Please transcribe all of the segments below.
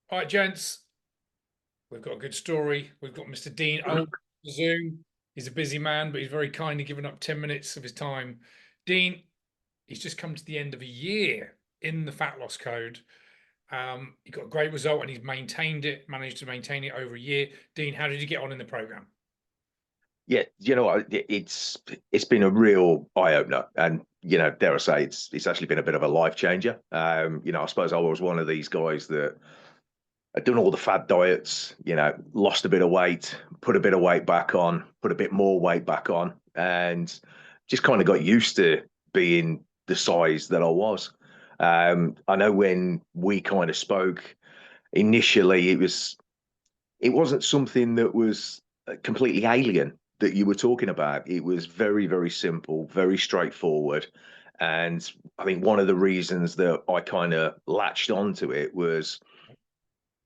All right, gents, we've got a good story. We've got Mr. Dean on Zoom. He's a busy man, but he's very kindly given up 10 minutes of his time. Dean, he's just come to the end of a year in the fat loss code. He got a great result and he's maintained it, managed to maintain it over a year. Dean, how did you get on in the program? Yeah, it's been a real eye opener, and dare I say, it's actually been a bit of a life changer. I suppose I was one of these guys that had done all the fad diets, lost a bit of weight, put a bit of weight back on, put a bit more weight back on, and just kind of got used to being the size that I was. I know when we kind of spoke initially, it wasn't something that was completely alien that you were talking about. It was very, very simple, very straightforward. And I think one of the reasons that I kind of latched onto it was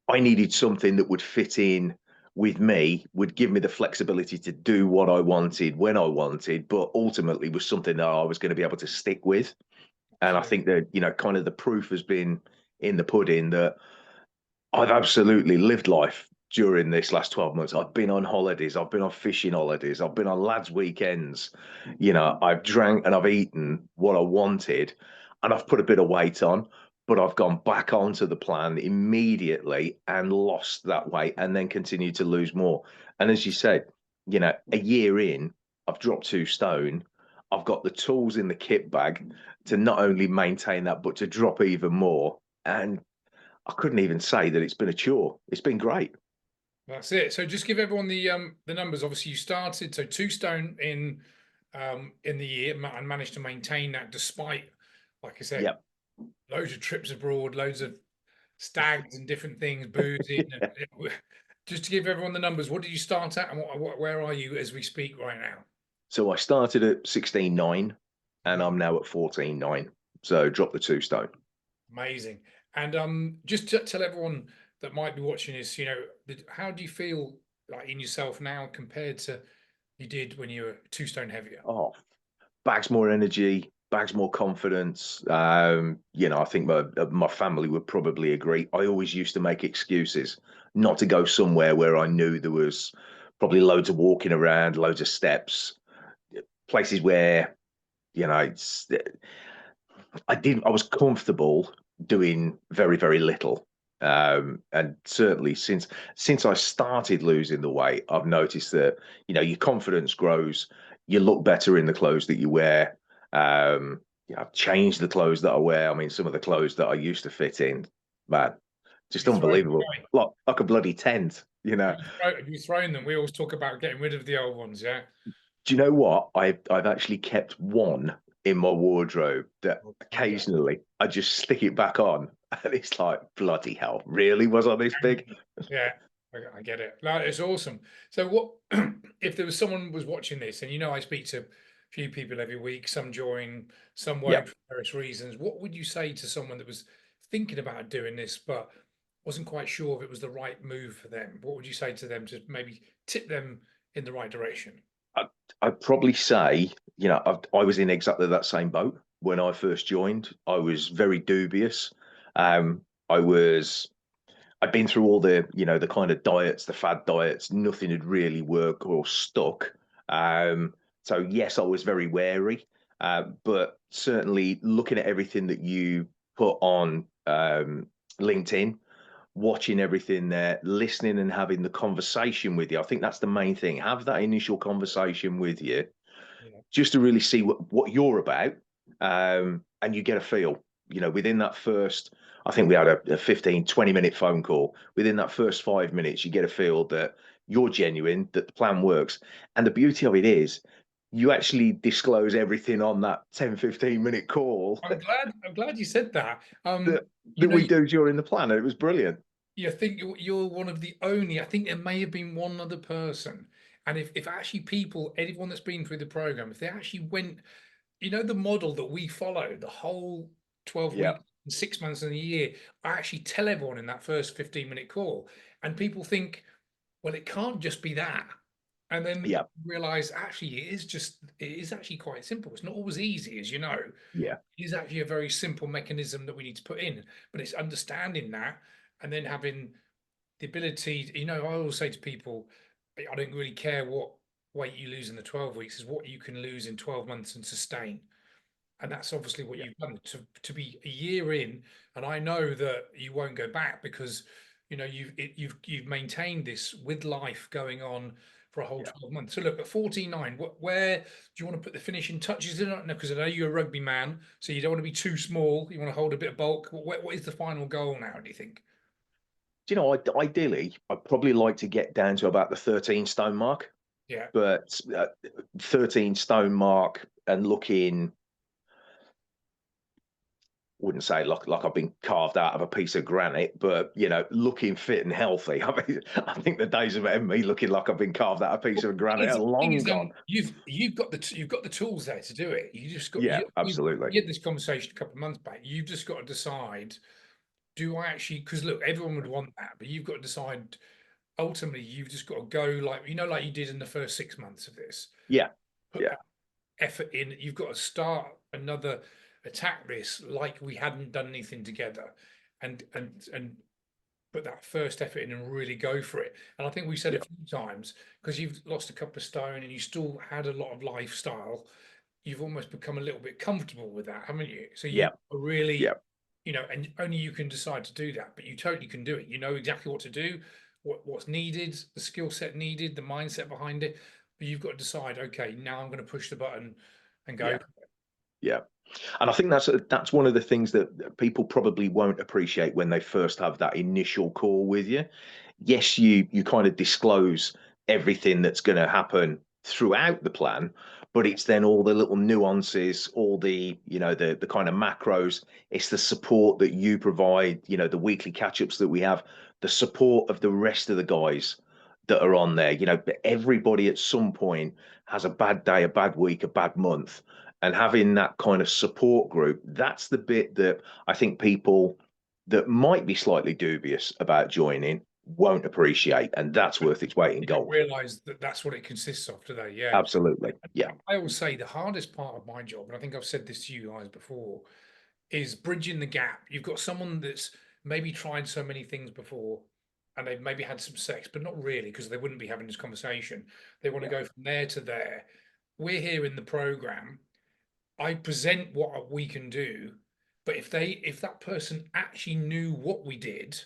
I needed something that would fit in with me, would give me the flexibility to do what I wanted when I wanted, but ultimately was something that I was going to be able to stick with. And I Absolutely. think that, kind of the proof has been in the pudding that I've absolutely lived life during this last 12 months. I've been on holidays, I've been on fishing holidays, I've been on lads' weekends. I've drank and I've eaten what I wanted, and I've put a bit of weight on, but I've gone back onto the plan immediately and lost that weight and then continued to lose more. And as you said, a year in, I've dropped 2 stone. I've got the tools in the kit bag to not only maintain that, but to drop even more. And I couldn't even say that it's been a chore. It's been great. That's it. So just give everyone the numbers. Obviously, you started 2 stone in the year and managed to maintain that despite, like I said, Yeah. loads of trips abroad, loads of stags and different things, boozing. Just to give everyone the numbers, what did you start at and where are you as we speak right now? So I started at 16.9 and I'm now at 14.9. So drop the 2 stone. Amazing. And just to tell everyone that might be watching this, how do you feel like in yourself now compared to you did when you were 2 stone heavier? Oh, bags more energy, bags more confidence. I think my family would probably agree. I always used to make excuses not to go somewhere where I knew there was probably loads of walking around, loads of steps, places where, it's I was comfortable doing very, very little. And certainly since I started losing the weight, I've noticed that, your confidence grows, you look better in the clothes that you wear. I've changed the clothes that I wear. I mean, some of the clothes that I used to fit in, man, Have just you thrown them unbelievable. away? Like a bloody tent. Have you thrown them? We always talk about getting rid of the old ones, yeah? Do you know what? I've actually kept one in my wardrobe that Well done. occasionally I just stick it back on, and it's like bloody hell. Really, was I this big? Yeah, I get it. No, it's awesome. So what if there was someone was watching this and I speak to a few people every week, some join, some Yeah. won't for various reasons. What would you say to someone that was thinking about doing this but wasn't quite sure if it was the right move for them? What would you say to them to maybe tip them in the right direction? I, I'd probably say, I was in exactly that same boat when I first joined. I was very dubious. Um, I was I'd been through all the kind of diets, the fad diets. Nothing had really worked or stuck. So yes, I was very wary. But certainly looking at everything that you put on LinkedIn, watching everything there, listening and having the conversation with you. I think that's the main thing. Have that initial conversation with you Yeah. just to really see what you're about. And you get a feel, within that first, I think we had a 15, 20-minute phone call. Within that first 5 minutes, you get a feel that you're genuine, that the plan works. And the beauty of it is, you actually disclose everything on that 10, 15-minute call I'm glad you said that. that You that know, we do during the plan. And it was brilliant. you think you're one of the only, I think there may have been one other person. And if actually people, anyone that's been through the program, if they actually went, the model that we follow, the whole 12 Yeah. weeks, 6 months and a year, I actually tell everyone in that first 15-minute call. And people think, well, it can't just be that. And then Yeah. realize actually it is actually quite simple. It's not always easy, as you know. Yeah. It is actually a very simple mechanism that we need to put in, but it's understanding that. and then having the ability, I always say to people, I don't really care what weight you lose in the 12 weeks, is what you can lose in 12 months and sustain. And that's obviously what Yeah. you've done to be a year in. And I know that you won't go back because you've maintained this with life going on for a whole Yeah. 12 months. So look, at 49, where do you want to put the finishing touches in it? No, because I know you're a rugby man, so you don't want to be too small. You want to hold a bit of bulk. What is the final goal now, do you think? Do you know, ideally, I'd probably like to get down to about the 13 stone mark, Yeah. but 13 stone mark and looking, wouldn't say like I've been carved out of a piece of granite, but looking fit and healthy. I mean, I think the days of me looking like I've been carved out of a piece of granite are Thing long is, gone. you've got the tools there to do it. You just got Yeah, you absolutely. we had this conversation a couple of months back. You've just got to decide, do I actually, because look, everyone would want that, but you've got to decide ultimately. You've just got to go, like you did in the first 6 months of this. Yeah, Put yeah, that effort in. You've got to start another attack this like we hadn't done anything together, and put that first effort in and really go for it. And I think we said a yeah, few times, because you've lost a couple of stone and you still had a lot of lifestyle, you've almost become a little bit comfortable with that, haven't you? So you yeah, are really, yeah. and only you can decide to do that, but you totally can do it. You know exactly what to do, what's needed, the skill set needed, the mindset behind it. But you've got to decide, okay, now I'm going to push the button and go. Yeah. Yeah. And I think that's one of the things that people probably won't appreciate when they first have that initial call with you. Yes, you kind of disclose everything that's going to happen throughout the plan, but it's then all the little nuances, all the the kind of macros. It's the support that you provide, the weekly catch-ups that we have, the support of the rest of the guys that are on there. Everybody at some point has a bad day, a bad week, a bad month, and having that kind of support group, that's the bit that I think people that might be slightly dubious about joining won't appreciate, and that's worth its weight in You don't gold. realize that that's what it consists of today. Yeah. Absolutely. Yeah. I always say the hardest part of my job, and I think I've said this to you guys before, is bridging the gap. You've got someone that's maybe tried so many things before and they've maybe had some sex, but not really, because they wouldn't be having this conversation. They want to Yeah. go from there to there. We're here in the program. I present what we can do, but if that person actually knew what we did,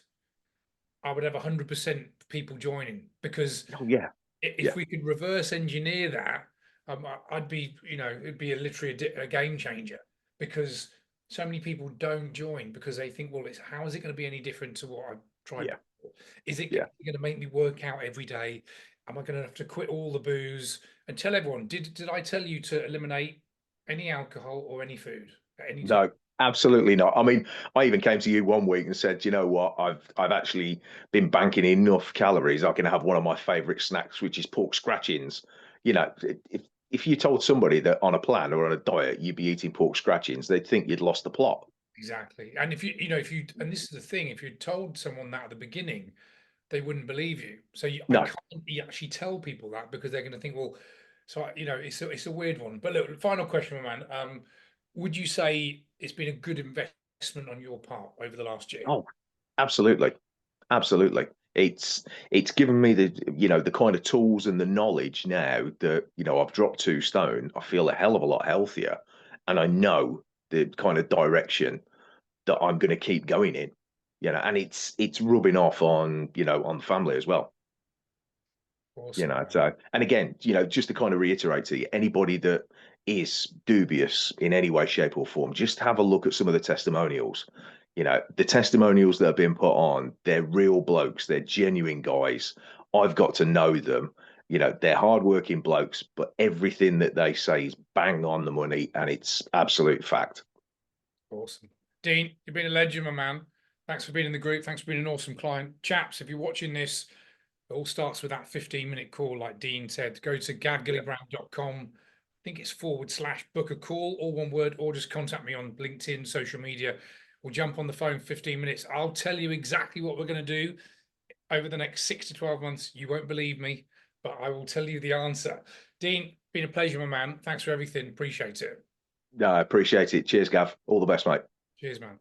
I would have 100% people joining, because Oh yeah. if Yeah. we could reverse engineer that, I'd be, it'd be literally a game changer, because so many people don't join because they think, well, it's how is it going to be any different to what I've tried Yeah. before? Is it Yeah. going to make me work out every day? Am I going to have to quit all the booze? And tell everyone, did I tell you to eliminate any alcohol or any food at any time? No, absolutely not. I mean, I even came to you one week and said, you know what, I've actually been banking enough calories. I can have one of my favorite snacks, which is pork scratchings. If you told somebody that on a plan or on a diet you'd be eating pork scratchings, they'd think you'd lost the plot. Exactly. And if and this is the thing, if you told someone that at the beginning, they wouldn't believe you. So I No. can't actually tell people that, because they're going to think, well, so it's a weird one. But look, final question, my man. Would you say it's been a good investment on your part over the last year? Oh, absolutely. Absolutely. It's given me the kind of tools and the knowledge now that, I've dropped 2 stone. I feel a hell of a lot healthier. And I know the kind of direction that I'm going to keep going in. And it's rubbing off on family as well. Awesome, man. So, and again, just to kind of reiterate to you, anybody that is dubious in any way, shape, or form, just have a look at some of the testimonials. The testimonials that have been put on, they're real blokes, they're genuine guys. I've got to know them. They're hardworking blokes, but everything that they say is bang on the money, and it's absolute fact. Awesome. Dean, you've been a legend, my man. Thanks for being in the group. Thanks for being an awesome client. Chaps, if you're watching this, it all starts with that 15-minute call, like Dean said. Go to Yeah. gavgillibrand.com. I think it's /book a call, all one word, or just contact me on LinkedIn, social media. We'll jump on the phone 15 minutes. I'll tell you exactly what we're going to do over the next 6 to 12 months. You won't believe me, but I will tell you the answer. Dean, been a pleasure, my man. Thanks for everything. Appreciate it. No, I appreciate it. Cheers, Gav. All the best, mate. Cheers, man.